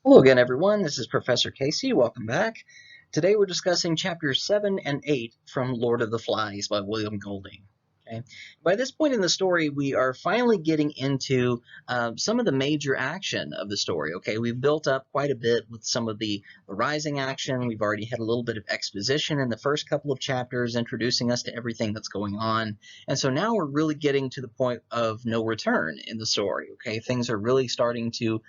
Hello again, everyone. This is Professor Casey. Welcome back. Today we're discussing chapters 7 and 8 from Lord of the Flies by William Golding. Okay. By this point in the story, we are finally getting into some of the major action of the story. Okay, we've built up quite a bit with some of the rising action. We've already had a little bit of exposition in the first couple of chapters, introducing us to everything that's going on. And so now we're really getting to the point of no return in the story. Okay, things are really starting to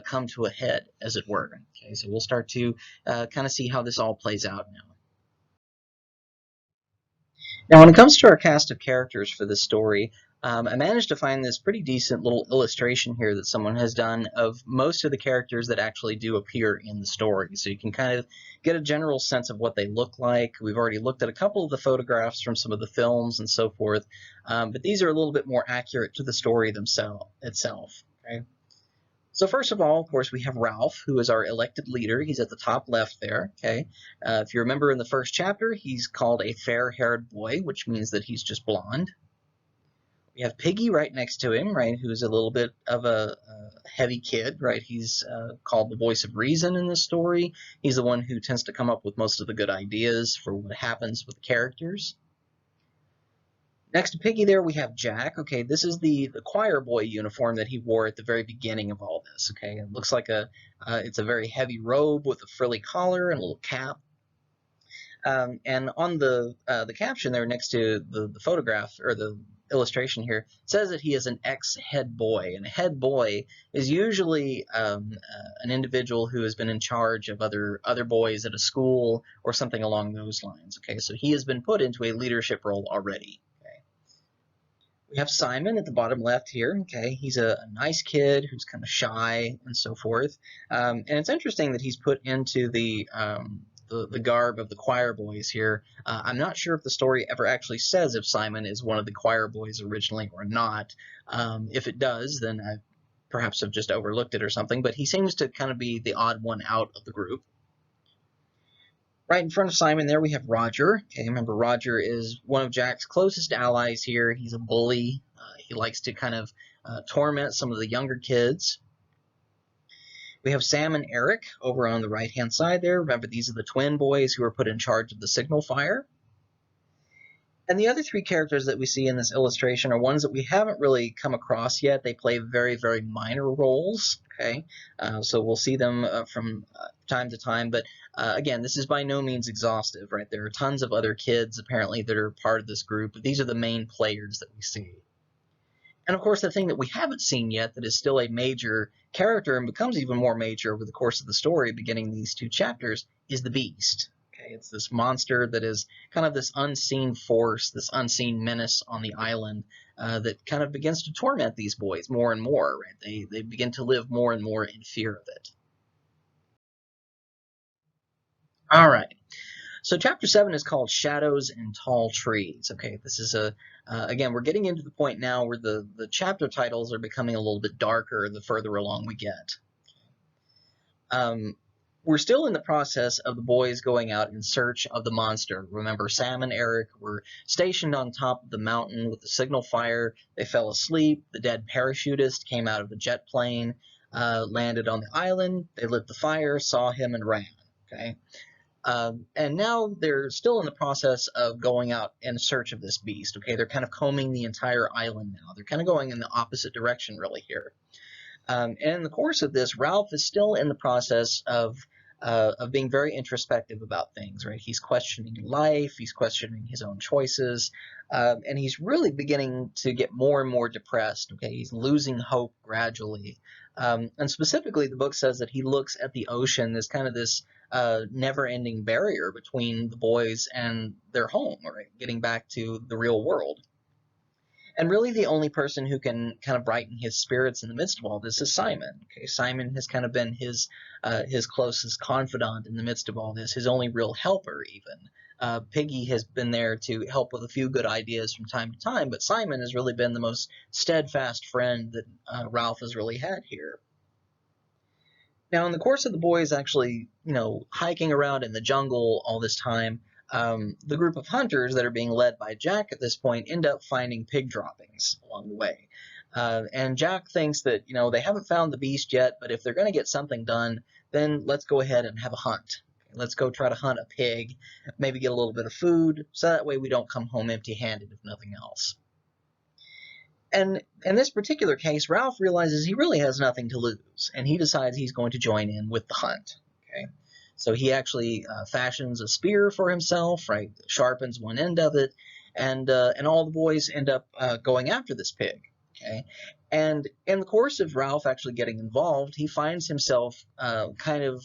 come to a head, as it were. Okay, so we'll start to kind of see how this all plays out now. Now, when it comes to our cast of characters for this story, I managed to find this pretty decent little illustration here that someone has done of most of the characters that actually do appear in the story. So you can kind of get a general sense of what they look like. We've already looked at a couple of the photographs from some of the films and so forth, but these are a little bit more accurate to the story itself. Okay? So first of all, of course, we have Ralph, who is our elected leader. He's at the top left there. Okay, if you remember in the first chapter, he's called a fair-haired boy, which means that he's just blonde. We have Piggy right next to him, right, who's a little bit of a heavy kid, right? He's called the voice of reason in this story. He's the one who tends to come up with most of the good ideas for what happens with the characters. Next to Piggy there, we have Jack. Okay, this is the choir boy uniform that he wore at the very beginning of all this. Okay, it looks like it's a very heavy robe with a frilly collar and a little cap. And on the caption there next to the photograph or the illustration here, it says that he is an ex-head boy. And a head boy is usually an individual who has been in charge of other boys at a school or something along those lines. Okay, so he has been put into a leadership role already. We have Simon at the bottom left here. Okay, he's a nice kid who's kind of shy and so forth. And it's interesting that he's put into the garb of the choir boys here. I'm not sure if the story ever actually says if Simon is one of the choir boys originally or not. If it does, then I perhaps have just overlooked it or something. But he seems to kind of be the odd one out of the group. Right in front of Simon there we have Roger. Okay, remember Roger is one of Jack's closest allies here. He's a bully. He likes to kind of torment some of the younger kids. We have Sam and Eric over on the right-hand side there. Remember, these are the twin boys who were put in charge of the signal fire. And the other three characters that we see in this illustration are ones that we haven't really come across yet. They play very, very minor roles. Okay, so we'll see them from time to time. But again, this is by no means exhaustive, right? There are tons of other kids apparently that are part of this group, but these are the main players that we see. And of course, the thing that we haven't seen yet that is still a major character and becomes even more major over the course of the story, beginning these two chapters, is the Beast. Okay, it's this monster that is kind of this unseen force, this unseen menace on the island that kind of begins to torment these boys more and more. Right? They begin to live more and more in fear of it. All right. So chapter 7 is called Shadows and Tall Trees. Okay, this is again, we're getting into the point now where the chapter titles are becoming a little bit darker the further along we get. We're still in the process of the boys going out in search of the monster. Remember, Sam and Eric were stationed on top of the mountain with the signal fire. They fell asleep. The dead parachutist came out of the jet plane, landed on the island. They lit the fire, saw him, and ran. Okay. And now they're still in the process of going out in search of this beast. Okay, they're kind of combing the entire island now. They're kind of going in the opposite direction, really, here. And in the course of this, Ralph is still in the process of being very introspective about things. Right, he's questioning life, he's questioning his own choices, and he's really beginning to get more and more depressed. Okay, he's losing hope gradually. And specifically, the book says that he looks at the ocean as kind of this never-ending barrier between the boys and their home, right? Getting back to the real world. And really, the only person who can kind of brighten his spirits in the midst of all this is Simon. Okay, Simon has kind of been his closest confidant in the midst of all this, his only real helper, even. Piggy has been there to help with a few good ideas from time to time, but Simon has really been the most steadfast friend that Ralph has really had here. Now, in the course of the boys actually, hiking around in the jungle all this time, the group of hunters that are being led by Jack at this point end up finding pig droppings along the way. And Jack thinks that, they haven't found the beast yet, but if they're going to get something done, then let's go ahead and have a hunt. Let's go try to hunt a pig, maybe get a little bit of food, so that way we don't come home empty-handed if nothing else. And in this particular case, Ralph realizes he really has nothing to lose, and he decides he's going to join in with the hunt. Okay, so he actually fashions a spear for himself, right? Sharpens one end of it, and all the boys end up going after this pig. Okay, and in the course of Ralph actually getting involved, he finds himself kind of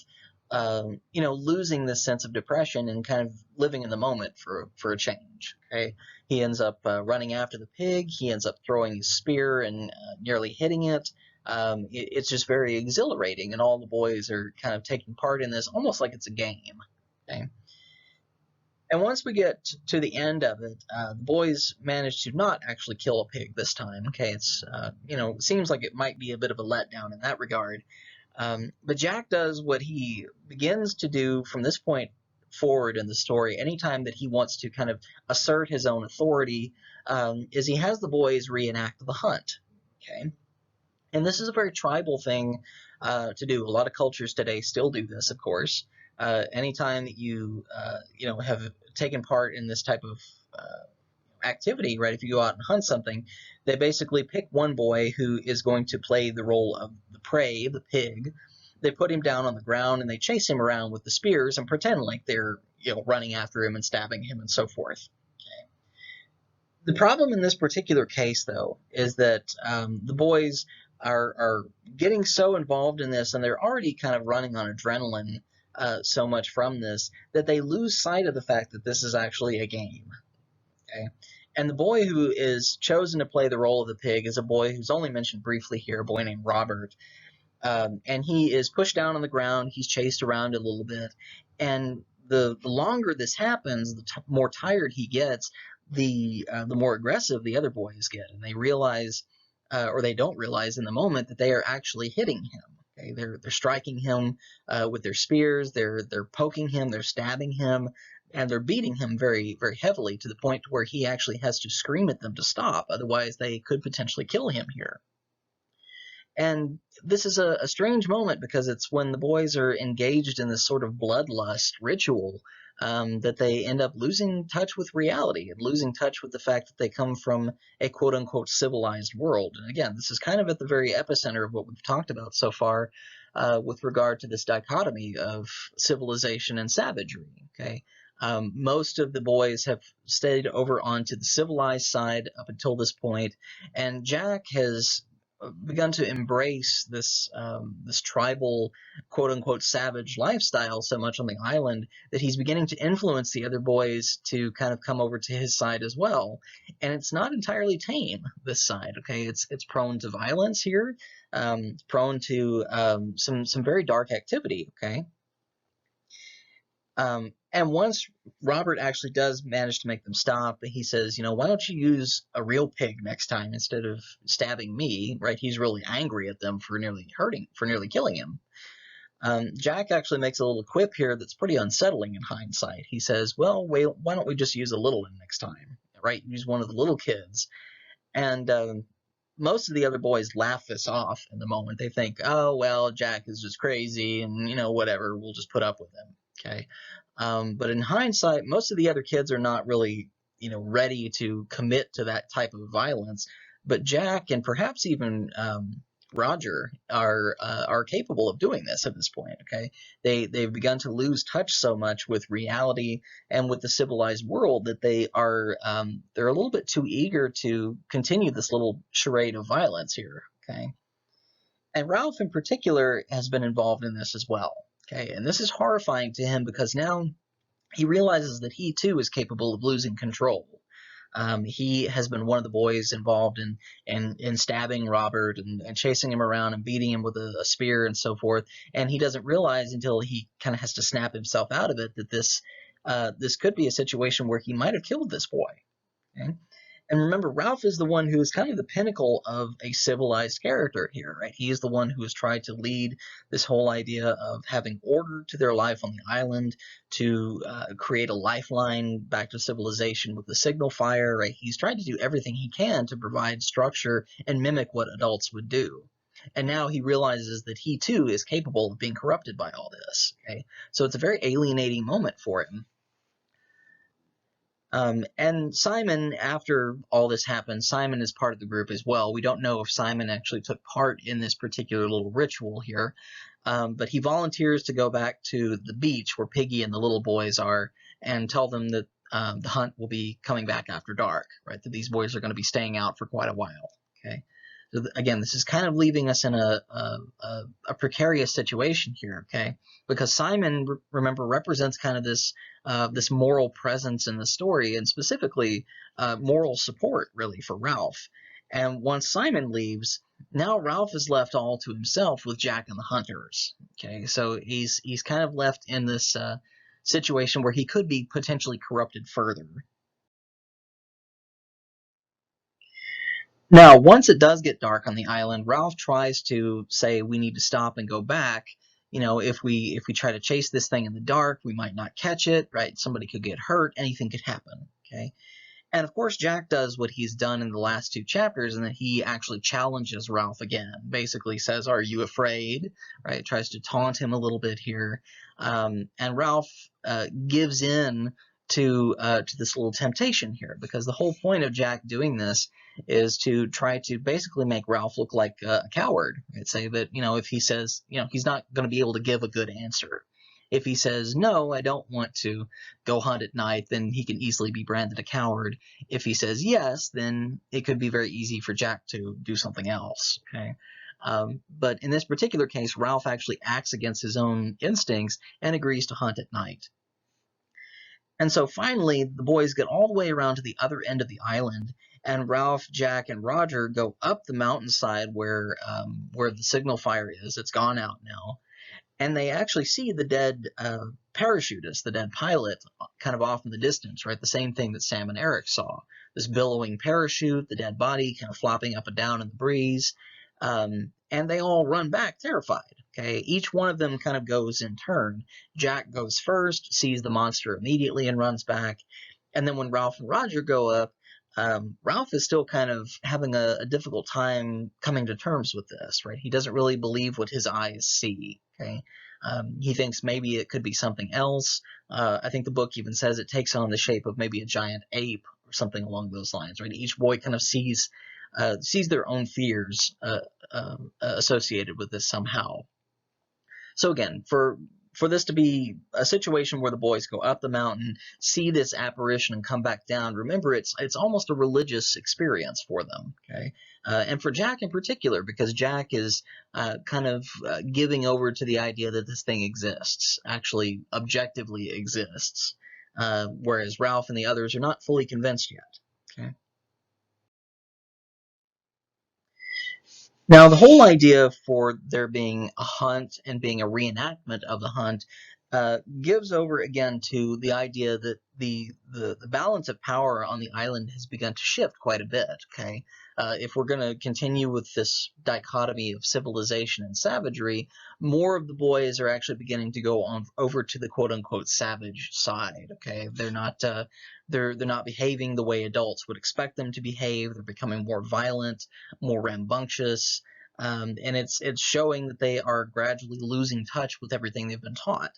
losing this sense of depression and kind of living in the moment for a change. Okay, he ends up running after the pig. He ends up throwing his spear and nearly hitting it. It's just very exhilarating, and all the boys are kind of taking part in this, almost like it's a game. Okay. And once we get to the end of it, the boys manage to not actually kill a pig this time. Okay, it's it seems like it might be a bit of a letdown in that regard. But Jack does what he begins to do from this point forward in the story. Anytime that he wants to kind of assert his own authority, is he has the boys reenact the hunt. Okay, and this is a very tribal thing to do. A lot of cultures today still do this, of course. Anytime that you have taken part in this type of activity, right? If you go out and hunt something, they basically pick one boy who is going to play the role of the prey, the pig. They put him down on the ground and they chase him around with the spears and pretend like they're running after him and stabbing him and so forth. Okay. The problem in this particular case, though, is that the boys are getting so involved in this, and they're already kind of running on adrenaline so much from this, that they lose sight of the fact that this is actually a game. Okay. And the boy who is chosen to play the role of the pig is a boy who's only mentioned briefly here, a boy named Robert. And he is pushed down on the ground. He's chased around a little bit. And the longer this happens, the more tired he gets, the more aggressive the other boys get. And they realize, or they don't realize in the moment, that they are actually hitting him. Okay? They're striking him with their spears. They're poking him. They're stabbing him. And they're beating him very, very heavily, to the point where he actually has to scream at them to stop. Otherwise, they could potentially kill him here. And this is a strange moment, because it's when the boys are engaged in this sort of bloodlust ritual that they end up losing touch with reality and losing touch with the fact that they come from a quote-unquote civilized world. And again, this is kind of at the very epicenter of what we've talked about so far with regard to this dichotomy of civilization and savagery. Okay. Most of the boys have stayed over onto the civilized side up until this point, and Jack has begun to embrace this tribal, quote-unquote, savage lifestyle so much on the island that he's beginning to influence the other boys to kind of come over to his side as well. And it's not entirely tame, this side, okay? It's prone to violence here. It's prone to some very dark activity, okay? And once Robert actually does manage to make them stop, he says, why don't you use a real pig next time instead of stabbing me, right? He's really angry at them for nearly killing him. Jack actually makes a little quip here that's pretty unsettling in hindsight. He says, well, wait, why don't we just use a little one next time, right? Use one of the little kids. And most of the other boys laugh this off in the moment. They think, oh, well, Jack is just crazy and, whatever, we'll just put up with him. Okay. But in hindsight, most of the other kids are not really, ready to commit to that type of violence. But Jack and perhaps even Roger are capable of doing this at this point. Okay, they've begun to lose touch so much with reality and with the civilized world that they're a little bit too eager to continue this little charade of violence here. Okay, and Ralph in particular has been involved in this as well. Okay, and this is horrifying to him, because now he realizes that he too is capable of losing control. He has been one of the boys involved in stabbing Robert and chasing him around and beating him with a spear and so forth. And he doesn't realize until he kind of has to snap himself out of it that this could be a situation where he might have killed this boy. Okay? And remember, Ralph is the one who is kind of the pinnacle of a civilized character here, right? He is the one who has tried to lead this whole idea of having order to their life on the island, to create a lifeline back to civilization with the signal fire, right? He's tried to do everything he can to provide structure and mimic what adults would do. And now he realizes that he too is capable of being corrupted by all this, okay? So it's a very alienating moment for him. And Simon, after all this happens, Simon is part of the group as well. We don't know if Simon actually took part in this particular little ritual here, but he volunteers to go back to the beach where Piggy and the little boys are and tell them that the hunt will be coming back after dark, right? That these boys are going to be staying out for quite a while, okay? So again, this is kind of leaving us in a precarious situation here, okay? Because Simon, remember, represents kind of this moral presence in the story, and specifically moral support, really, for Ralph. And once Simon leaves, now Ralph is left all to himself with Jack and the hunters. Okay, so he's kind of left in this situation where he could be potentially corrupted further. Now, once it does get dark on the island, Ralph tries to say we need to stop and go back. You know, if we try to chase this thing in the dark, we might not catch it, right? Somebody could get hurt, anything could happen, okay? And of course, Jack does what he's done in the last 2 chapters, and that he actually challenges Ralph again. Basically says, "Are you afraid?" Right? Tries to taunt him a little bit here, and Ralph gives in to this little temptation here, because the whole point of Jack doing this is to try to basically make Ralph look like a coward. Right? Say that, you know, if he says, you know, he's not going to be able to give a good answer. If he says, "No, I don't want to go hunt at night," then he can easily be branded a coward. If he says yes, then it could be very easy for Jack to do something else, okay? But in this particular case, Ralph actually acts against his own instincts and agrees to hunt at night. And so finally, the boys get all the way around to the other end of the island, and Ralph, Jack, and Roger go up the mountainside where the signal fire is. It's gone out now. And they actually see the dead parachutist, the dead pilot, kind of off in the distance, right? The same thing that Sam and Eric saw. This billowing parachute, the dead body kind of flopping up and down in the breeze. And they all run back terrified, okay? Each one of them kind of goes in turn. Jack goes first, sees the monster immediately and runs back. And then when Ralph and Roger go up, Ralph is still kind of having a difficult time coming to terms with this, right? He doesn't really believe what his eyes see, okay? He thinks maybe it could be something else. I think the book even says it takes on the shape of maybe a giant ape or something along those lines, right? Each boy kind of sees their own fears associated with this somehow. So again, for this to be a situation where the boys go up the mountain, see this apparition, and come back down, remember, it's almost a religious experience for them, okay? And for Jack in particular, because Jack is kind of giving over to the idea that this thing exists, actually objectively exists, whereas Ralph and the others are not fully convinced yet, okay? Now, the whole idea for there being a hunt and being a reenactment of the hunt gives over again to the idea that the balance of power on the island has begun to shift quite a bit. Okay, if we're going to continue with this dichotomy of civilization and savagery, more of the boys are actually beginning to go on over to the quote unquote savage side. Okay, they're not behaving the way adults would expect them to behave. They're becoming more violent, more rambunctious, and it's showing that they are gradually losing touch with everything they've been taught.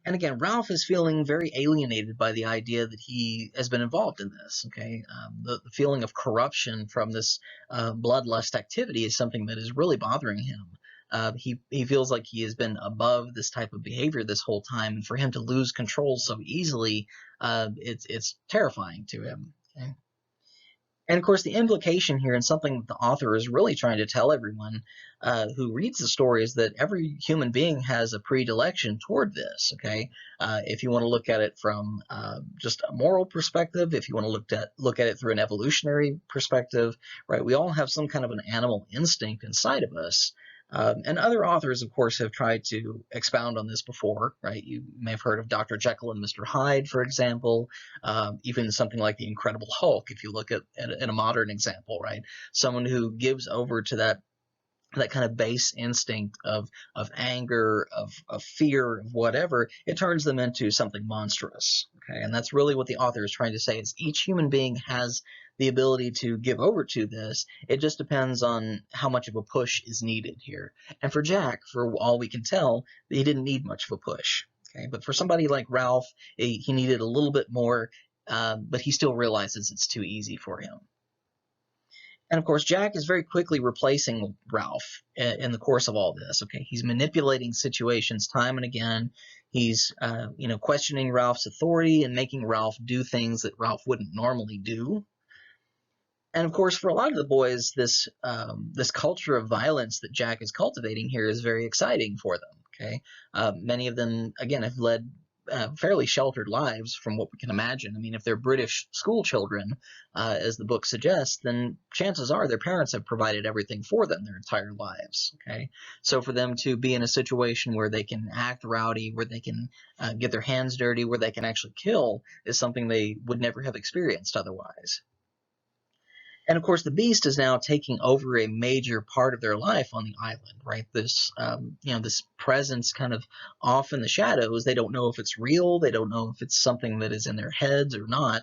And again, Ralph is feeling very alienated by the idea that he has been involved in this. Okay, the feeling of corruption from this bloodlust activity is something that is really bothering him. He feels like he has been above this type of behavior this whole time, and for him to lose control so easily, it's terrifying to him. Okay? And of course, the implication here, and something that the author is really trying to tell everyone who reads the story, is that every human being has a predilection toward this. Okay, if you want to look at it from just a moral perspective, if you want to look at it through an evolutionary perspective, right? We all have some kind of an animal instinct inside of us And other authors, of course, have tried to expound on this before, right? You may have heard of Dr. Jekyll and Mr. Hyde, for example, even something like the Incredible Hulk, if you look at a modern example, right? Someone who gives over to that kind of base instinct of anger, of fear, of whatever, it turns them into something monstrous. Okay, and that's really what the author is trying to say: is each human being has the ability to give over to this. It just depends on how much of a push is needed here. And for Jack, for all we can tell, he didn't need much of a push. Okay, but for somebody like Ralph, he needed a little bit more, but he still realizes it's too easy for him. And of course, Jack is very quickly replacing Ralph in the course of all this. Okay, he's manipulating situations time and again. He's, questioning Ralph's authority and making Ralph do things that Ralph wouldn't normally do. And of course, for a lot of the boys, this culture of violence that Jack is cultivating here is very exciting for them. Okay, many of them, again, have led fairly sheltered lives from what we can imagine. I mean, if they're British school children, as the book suggests, then chances are their parents have provided everything for them their entire lives. Okay, so for them to be in a situation where they can act rowdy, where they can get their hands dirty, where they can actually kill, is something they would never have experienced otherwise. And of course, the beast is now taking over a major part of their life on the island, right? This, this presence kind of off in the shadows. They don't know if it's real. They don't know if it's something that is in their heads or not.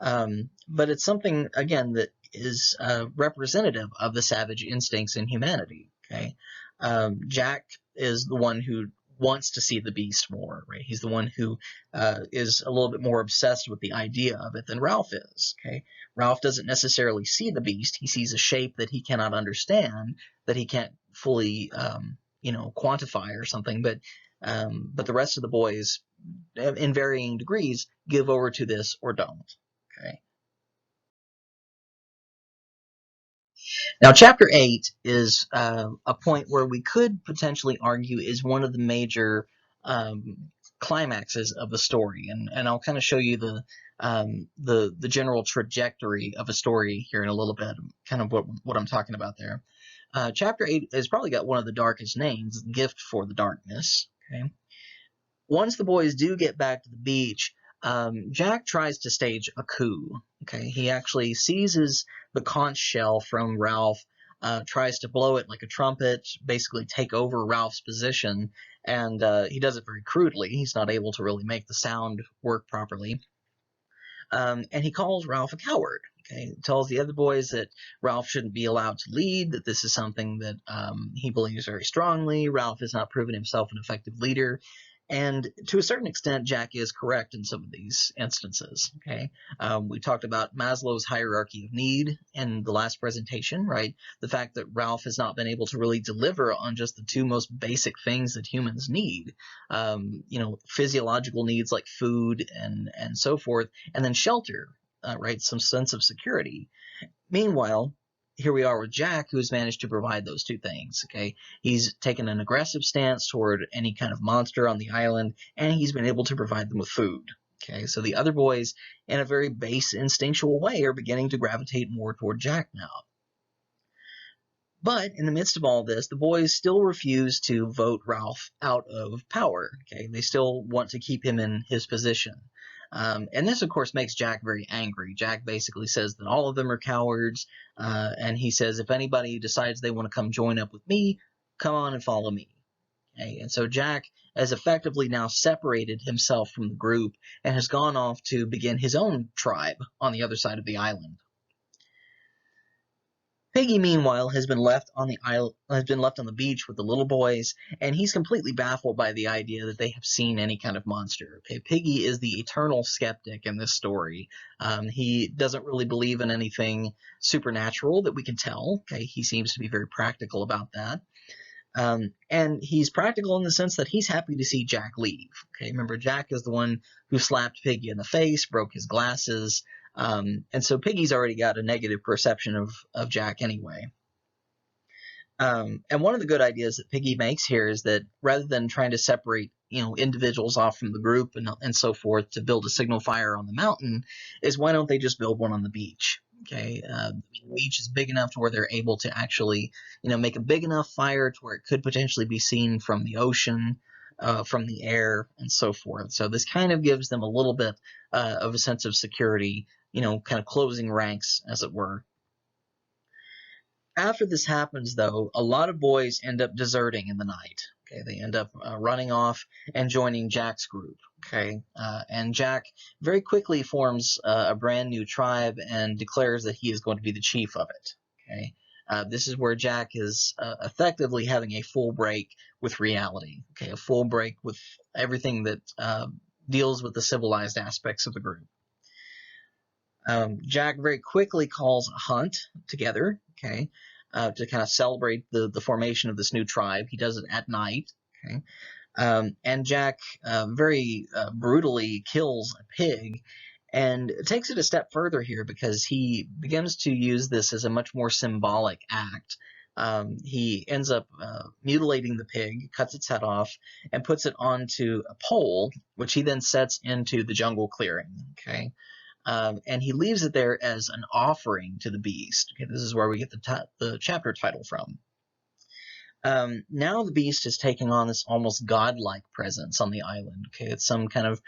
But it's something, again, that is representative of the savage instincts in humanity. Okay, Jack is the one who wants to see the beast more, right? He's the one who is a little bit more obsessed with the idea of it than Ralph is. Okay, Ralph doesn't necessarily see the beast. He sees a shape that he cannot understand, that he can't fully, quantify or something. But the rest of the boys, in varying degrees, give over to this or don't. Okay. Now, Chapter 8 is a point where we could potentially argue is one of the major climaxes of the story, and I'll kind of show you the general trajectory of a story here in a little bit, kind of what I'm talking about there. Chapter 8 has probably got one of the darkest names, Gift for the Darkness. Okay. Once the boys do get back to the beach, Jack tries to stage a coup. Okay, he actually seizes the conch shell from Ralph, tries to blow it like a trumpet, basically take over Ralph's position, and he does it very crudely. He's not able to really make the sound work properly. And he calls Ralph a coward. Okay, tells the other boys that Ralph shouldn't be allowed to lead, that this is something that he believes very strongly. Ralph has not proven himself an effective leader. And to a certain extent, Jack is correct in some of these instances. Okay, we talked about Maslow's hierarchy of need in the last presentation, right? The fact that Ralph has not been able to really deliver on just the two most basic things that humans need, physiological needs like food and so forth, and then shelter, right? Some sense of security. Meanwhile, here we are with Jack, who has managed to provide those two things. Okay, he's taken an aggressive stance toward any kind of monster on the island, and he's been able to provide them with food. Okay, so the other boys, in a very base instinctual way, are beginning to gravitate more toward Jack now. But in the midst of all this, the boys still refuse to vote Ralph out of power. Okay, they still want to keep him in his position. And this, of course, makes Jack very angry. Jack basically says that all of them are cowards, and he says, if anybody decides they want to come join up with me, come on and follow me. Okay? And so Jack has effectively now separated himself from the group and has gone off to begin his own tribe on the other side of the island. Piggy, meanwhile, has been left on the beach with the little boys, and he's completely baffled by the idea that they have seen any kind of monster. Okay, Piggy is the eternal skeptic in this story. He doesn't really believe in anything supernatural that we can tell. Okay, he seems to be very practical about that. And he's practical in the sense that he's happy to see Jack leave. Okay, remember, Jack is the one who slapped Piggy in the face, broke his glasses, and so Piggy's already got a negative perception of Jack anyway. And one of the good ideas that Piggy makes here is that rather than trying to separate, individuals off from the group and so forth to build a signal fire on the mountain, is why don't they just build one on the beach? Okay, the beach is big enough to where they're able to actually, make a big enough fire to where it could potentially be seen from the ocean, from the air, and so forth. So this kind of gives them a little bit of a sense of security, kind of closing ranks, as it were. After this happens, though, a lot of boys end up deserting in the night. Okay, they end up running off and joining Jack's group. Okay, and Jack very quickly forms a brand new tribe and declares that he is going to be the chief of it. Okay, this is where Jack is effectively having a full break with reality. Okay, a full break with everything that deals with the civilized aspects of the group. Jack very quickly calls a hunt together, okay, to kind of celebrate the formation of this new tribe. He does it at night, okay, and Jack very brutally kills a pig and takes it a step further here because he begins to use this as a much more symbolic act. He ends up mutilating the pig, cuts its head off, and puts it onto a pole, which he then sets into the jungle clearing, okay? And he leaves it there as an offering to the beast. Okay, this is where we get the chapter title from. Now the beast is taking on this almost godlike presence on the island. Okay, it's some kind of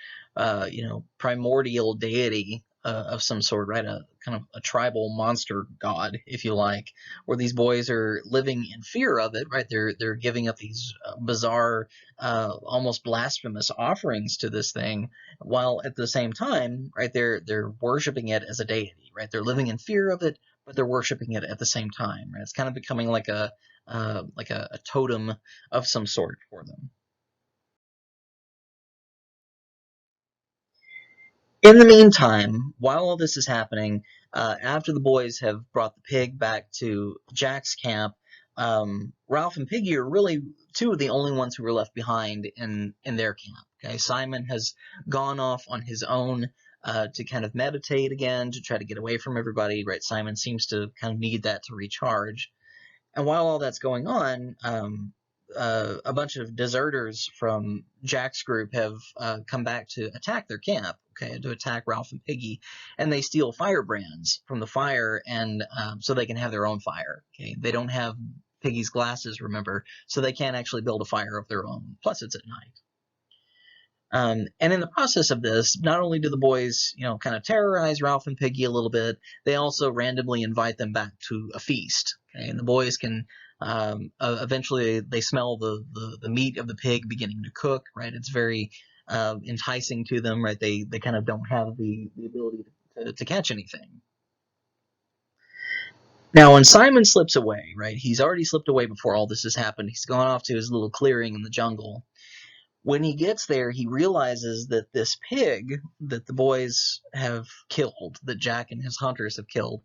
primordial deity of some sort, right? A kind of a tribal monster god, if you like, where these boys are living in fear of it, right? They're giving up these bizarre, almost blasphemous offerings to this thing, while at the same time, right, they're worshiping it as a deity, right? They're living in fear of it, but they're worshiping it at the same time, right? It's kind of becoming like a totem of some sort for them. In the meantime, while all this is happening, after the boys have brought the pig back to Jack's camp, Ralph and Piggy are really two of the only ones who were left behind in their camp. Okay, Simon has gone off on his own to kind of meditate again, to try to get away from everybody. Right, Simon seems to kind of need that to recharge. And while all that's going on, a bunch of deserters from Jack's group have come back to attack their camp, okay, to attack Ralph and Piggy, and they steal firebrands from the fire, and so they can have their own fire. Okay, they don't have Piggy's glasses, remember, so they can't actually build a fire of their own. Plus, it's at night. And in the process of this, not only do the boys, kind of terrorize Ralph and Piggy a little bit, they also randomly invite them back to a feast. Okay? And the boys can eventually they smell the meat of the pig beginning to cook. Right, it's very enticing to them. Right, they kind of don't have the ability to catch anything. Now, when Simon slips away, right, he's already slipped away before all this has happened. He's gone off to his little clearing in the jungle. When he gets there, he realizes that this pig that the boys have killed, that Jack and his hunters have killed,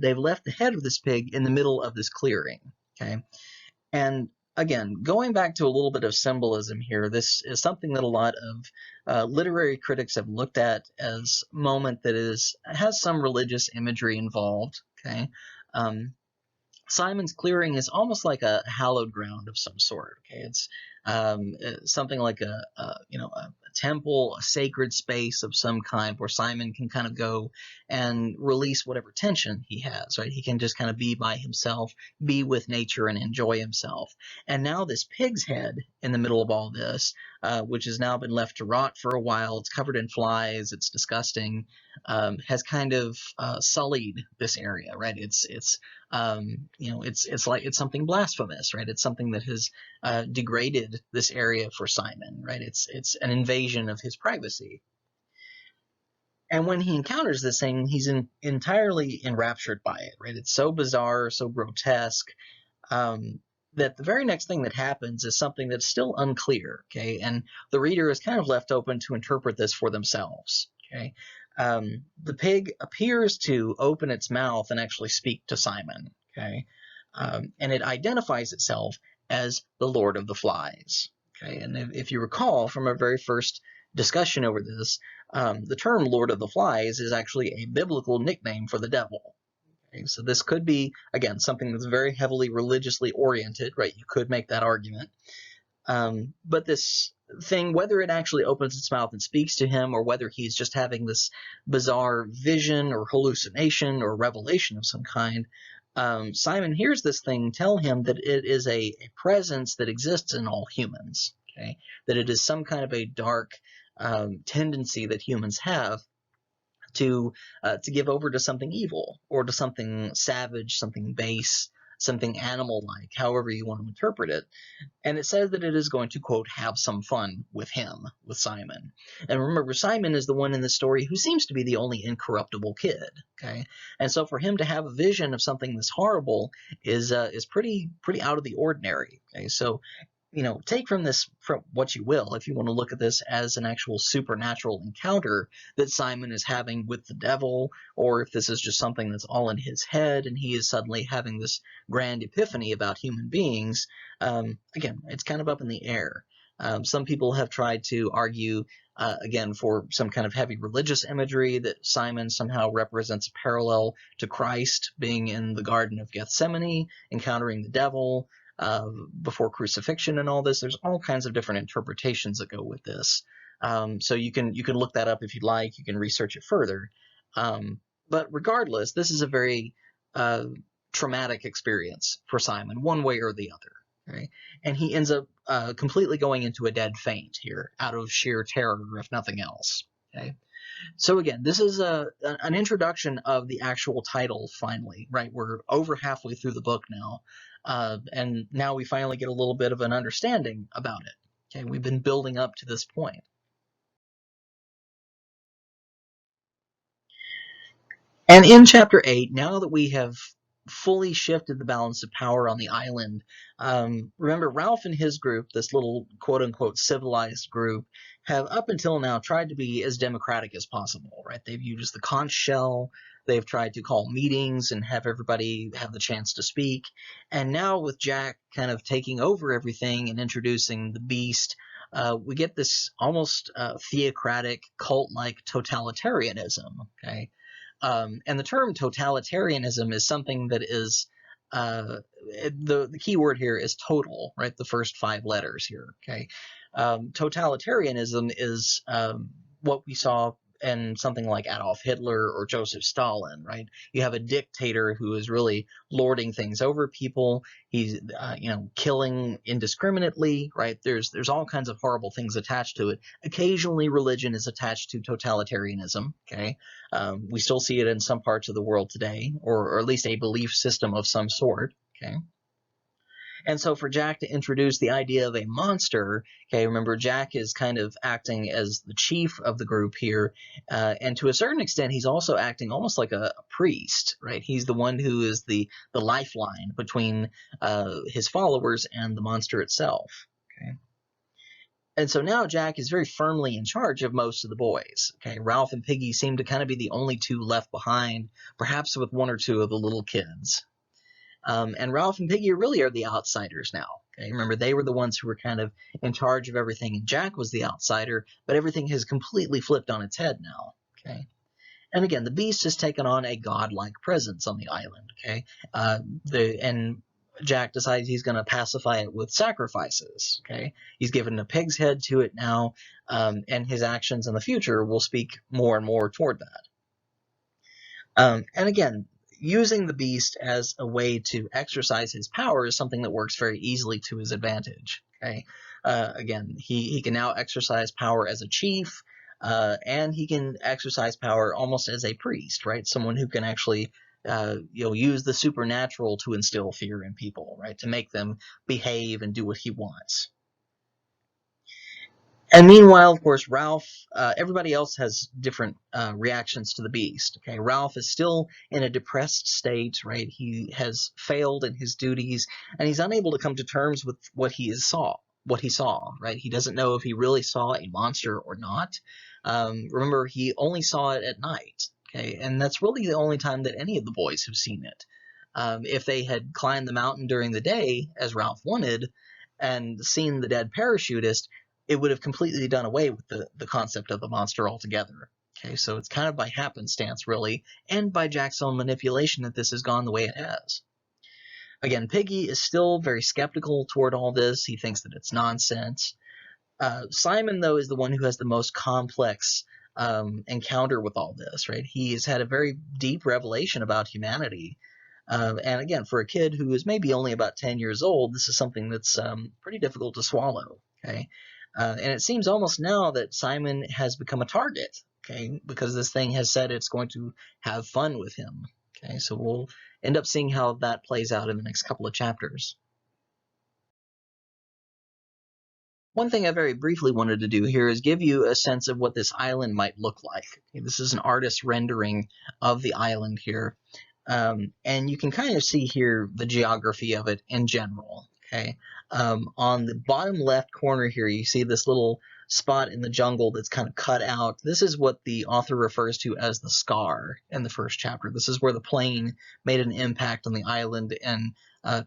they've left the head of this pig in the middle of this clearing. Okay, and again, going back to a little bit of symbolism here, this is something that a lot of literary critics have looked at as a moment that has some religious imagery involved. Okay. Simon's clearing is almost like a hallowed ground of some sort. Okay, it's something like a temple, a sacred space of some kind where Simon can kind of go and release whatever tension he has. Right, he can just kind of be by himself, be with nature, and enjoy himself. And now this pig's head in the middle of all this, which has now been left to rot for a while. It's covered in flies. It's disgusting. Has kind of sullied this area. Right, it's like it's something blasphemous, right? It's something that has degraded this area for Simon, right? It's an invasion of his privacy. And when he encounters this thing, he's entirely enraptured by it, right? It's so bizarre, so grotesque, that the very next thing that happens is something that's still unclear, okay? And the reader is kind of left open to interpret this for themselves, okay? The pig appears to open its mouth and actually speak to Simon, okay? And it identifies itself as the Lord of the Flies, okay? And if you recall from our very first discussion over this, the term Lord of the Flies is actually a biblical nickname for the devil. Okay? So this could be, again, something that's very heavily religiously oriented, right? You could make that argument. But this thing, whether it actually opens its mouth and speaks to him, or whether he's just having this bizarre vision or hallucination or revelation of some kind, Simon hears this thing tell him that it is a presence that exists in all humans, okay? That it is some kind of a dark tendency that humans have to give over to something evil, or to something savage, something base, something animal-like, however you want to interpret it. And it says that it is going to, quote, have some fun with him, with Simon. And remember, Simon is the one in the story who seems to be the only incorruptible kid, okay? And so for him to have a vision of something this horrible is pretty out of the ordinary, okay? So, take from what you will, if you want to look at this as an actual supernatural encounter that Simon is having with the devil, or if this is just something that's all in his head and he is suddenly having this grand epiphany about human beings. Again, it's kind of up in the air. Some people have tried to argue, again, for some kind of heavy religious imagery, that Simon somehow represents a parallel to Christ being in the Garden of Gethsemane, encountering the devil, before crucifixion and all this. There's all kinds of different interpretations that go with this. So you can look that up if you'd like. You can research it further. But regardless, this is a very traumatic experience for Simon, one way or the other. Okay? And he ends up completely going into a dead faint here, out of sheer terror, if nothing else. Okay? So again, this is an introduction of the actual title, finally, right? We're over halfway through the book now, and now we finally get a little bit of an understanding about it. Okay, we've been building up to this point. And in Chapter 8, now that we have fully shifted the balance of power on the island, remember, Ralph and his group, this little quote-unquote civilized group, have up until now tried to be as democratic as possible, right? They've used the conch shell, they've tried to call meetings and have everybody have the chance to speak, and now with Jack kind of taking over everything and introducing the beast, we get this almost theocratic, cult-like totalitarianism, okay? And the term totalitarianism is something that is, the key word here is total, right? The first 5 letters here, okay? Totalitarianism is what we saw in something like Adolf Hitler or Joseph Stalin, right? You have a dictator who is really lording things over people. He's, killing indiscriminately, right? There's all kinds of horrible things attached to it. Occasionally, religion is attached to totalitarianism, okay? We still see it in some parts of the world today, or at least a belief system of some sort, okay? And so for Jack to introduce the idea of a monster, okay, remember, Jack is kind of acting as the chief of the group here, and to a certain extent, he's also acting almost like a priest, right? He's the one who is the lifeline between his followers and the monster itself, okay? And so now Jack is very firmly in charge of most of the boys. Okay, Ralph and Piggy seem to kind of be the only 2 left behind, perhaps with 1 or 2 of the little kids. And Ralph and Piggy really are the outsiders now. Okay, remember, they were the ones who were kind of in charge of everything, and Jack was the outsider, but everything has completely flipped on its head now. Okay. And again, the beast has taken on a godlike presence on the island. Okay, and Jack decides he's going to pacify it with sacrifices. Okay, he's given a pig's head to it now, and his actions in the future will speak more and more toward that. And again, using the beast as a way to exercise his power is something that works very easily to his advantage. Okay, again, he can now exercise power as a chief, and he can exercise power almost as a priest, right? Someone who can actually use the supernatural to instill fear in people, right? To make them behave and do what he wants. And meanwhile, of course, Ralph, everybody else has different reactions to the beast. Okay, Ralph is still in a depressed state, right? He has failed in his duties, and he's unable to come to terms with what he saw, right? He doesn't know if he really saw a monster or not. Remember, he only saw it at night, okay? And that's really the only time that any of the boys have seen it. If they had climbed the mountain during the day, as Ralph wanted, and seen the dead parachutist, it would have completely done away with the concept of the monster altogether. Okay, so it's kind of by happenstance, really, and by Jack's own manipulation that this has gone the way it has. Again, Piggy is still very skeptical toward all this. He thinks that it's nonsense. Simon, though, is the one who has the most complex encounter with all this, right? He has had a very deep revelation about humanity. And again, for a kid who is maybe only about 10 years old, this is something that's pretty difficult to swallow, okay? And it seems almost now that Simon has become a target, okay, because this thing has said it's going to have fun with him, okay? So we'll end up seeing how that plays out in the next couple of chapters. One thing I very briefly wanted to do here is give you a sense of what this island might look like. Okay, this is an artist's rendering of the island here. And you can kind of see here the geography of it in general. Okay, on the bottom left corner here, you see this little spot in the jungle that's kind of cut out. This is what the author refers to as the scar in the first chapter. This is where the plane made an impact on the island and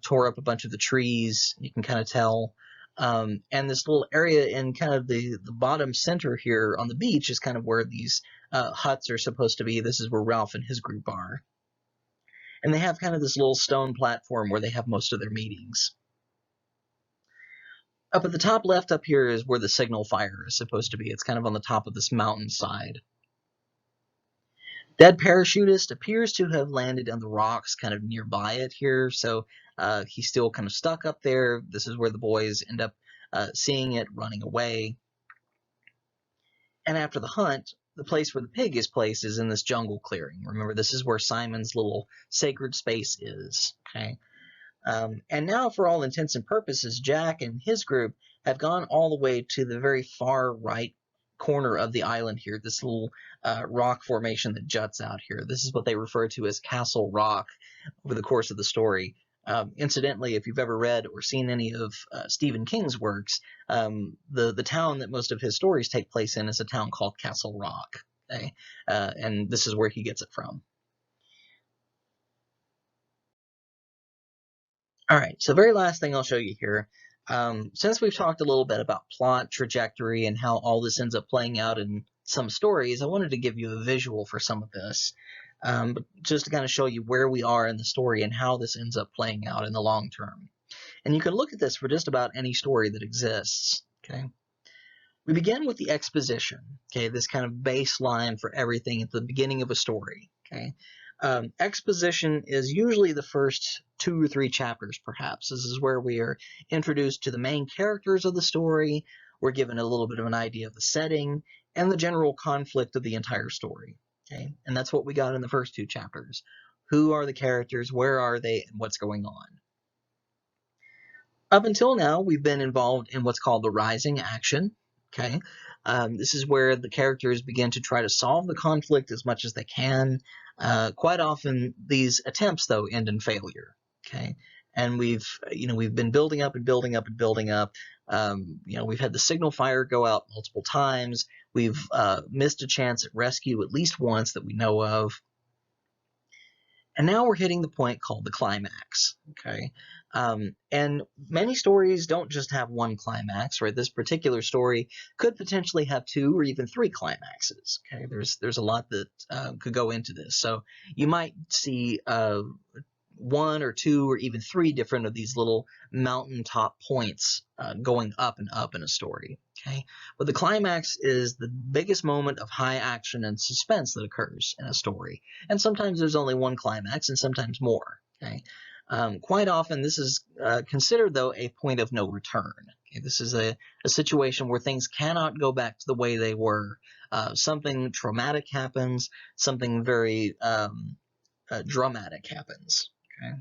tore up a bunch of the trees. You can kind of tell. And this little area in kind of the bottom center here on the beach is kind of where these huts are supposed to be. This is where Ralph and his group are. And they have kind of this little stone platform where they have most of their meetings. Up at the top left up here is where the signal fire is supposed to be. It's kind of on the top of this mountainside. Dead parachutist appears to have landed on the rocks kind of nearby it here, so he's still kind of stuck up there. This is where the boys end up seeing it, running away. And after the hunt, the place where the pig is placed is in this jungle clearing. Remember, this is where Simon's little sacred space is. Okay. And now, for all intents and purposes, Jack and his group have gone all the way to the very far right corner of the island here, this little rock formation that juts out here. This is what they refer to as Castle Rock over the course of the story. Incidentally, if you've ever read or seen any of Stephen King's works, the town that most of his stories take place in is a town called Castle Rock. Okay? And this is where he gets it from. All right, so very last thing I'll show you here. Since we've talked a little bit about plot, trajectory, and how all this ends up playing out in some stories, I wanted to give you a visual for some of this, just to kind of show you where we are in the story and how this ends up playing out in the long term. And you can look at this for just about any story that exists. Okay, we begin with the exposition. Okay, this kind of baseline for everything at the beginning of a story. Okay. Exposition is usually the first 2 or 3 chapters, perhaps. This is where we are introduced to the main characters of the story. We're given a little bit of an idea of the setting and the general conflict of the entire story. Okay? And that's what we got in the first 2 chapters. Who are the characters? Where are they? And what's going on? Up until now, we've been involved in what's called the rising action. Okay, this is where the characters begin to try to solve the conflict as much as they can. Quite often, these attempts, though, end in failure. Okay, and we've been building up and building up and building up. We've had the signal fire go out multiple times. We've missed a chance at rescue at least once that we know of. And now we're hitting the point called the climax, okay? And many stories don't just have one climax, right? This particular story could potentially have 2 or even 3 climaxes, okay? There's a lot that could go into this. So you might see 1 or 2 or even 3 different of these little mountaintop points going up and up in a story, okay? But the climax is the biggest moment of high action and suspense that occurs in a story. And sometimes there's only one climax and sometimes more, okay? Quite often this is considered, though, a point of no return. Okay? This is a situation where things cannot go back to the way they were. Something traumatic happens, something very dramatic happens. Okay.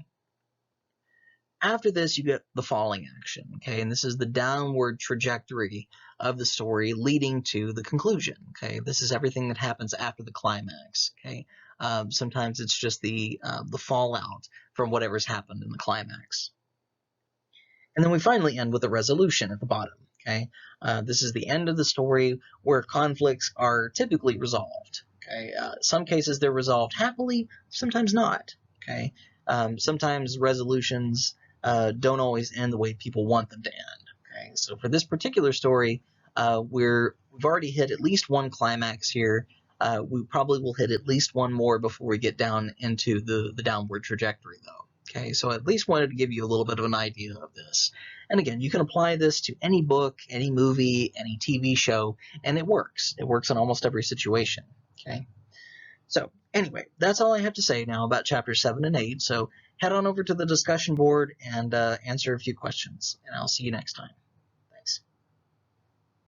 After this, you get the falling action, okay, and this is the downward trajectory of the story leading to the conclusion, okay. This is everything that happens after the climax, okay. Sometimes it's just the fallout from whatever's happened in the climax, and then we finally end with a resolution at the bottom, okay. This is the end of the story where conflicts are typically resolved, okay. Some cases they're resolved happily, sometimes not, okay. Sometimes resolutions don't always end the way people want them to end. Okay, so for this particular story, we've already hit at least one climax here. We probably will hit at least one more before we get down into the downward trajectory, though. Okay, so I at least wanted to give you a little bit of an idea of this. And again, you can apply this to any book, any movie, any TV show, and it works. It works in almost every situation. Okay. So anyway, that's all I have to say now about chapters 7 and 8. So head on over to the discussion board and answer a few questions, and I'll see you next time.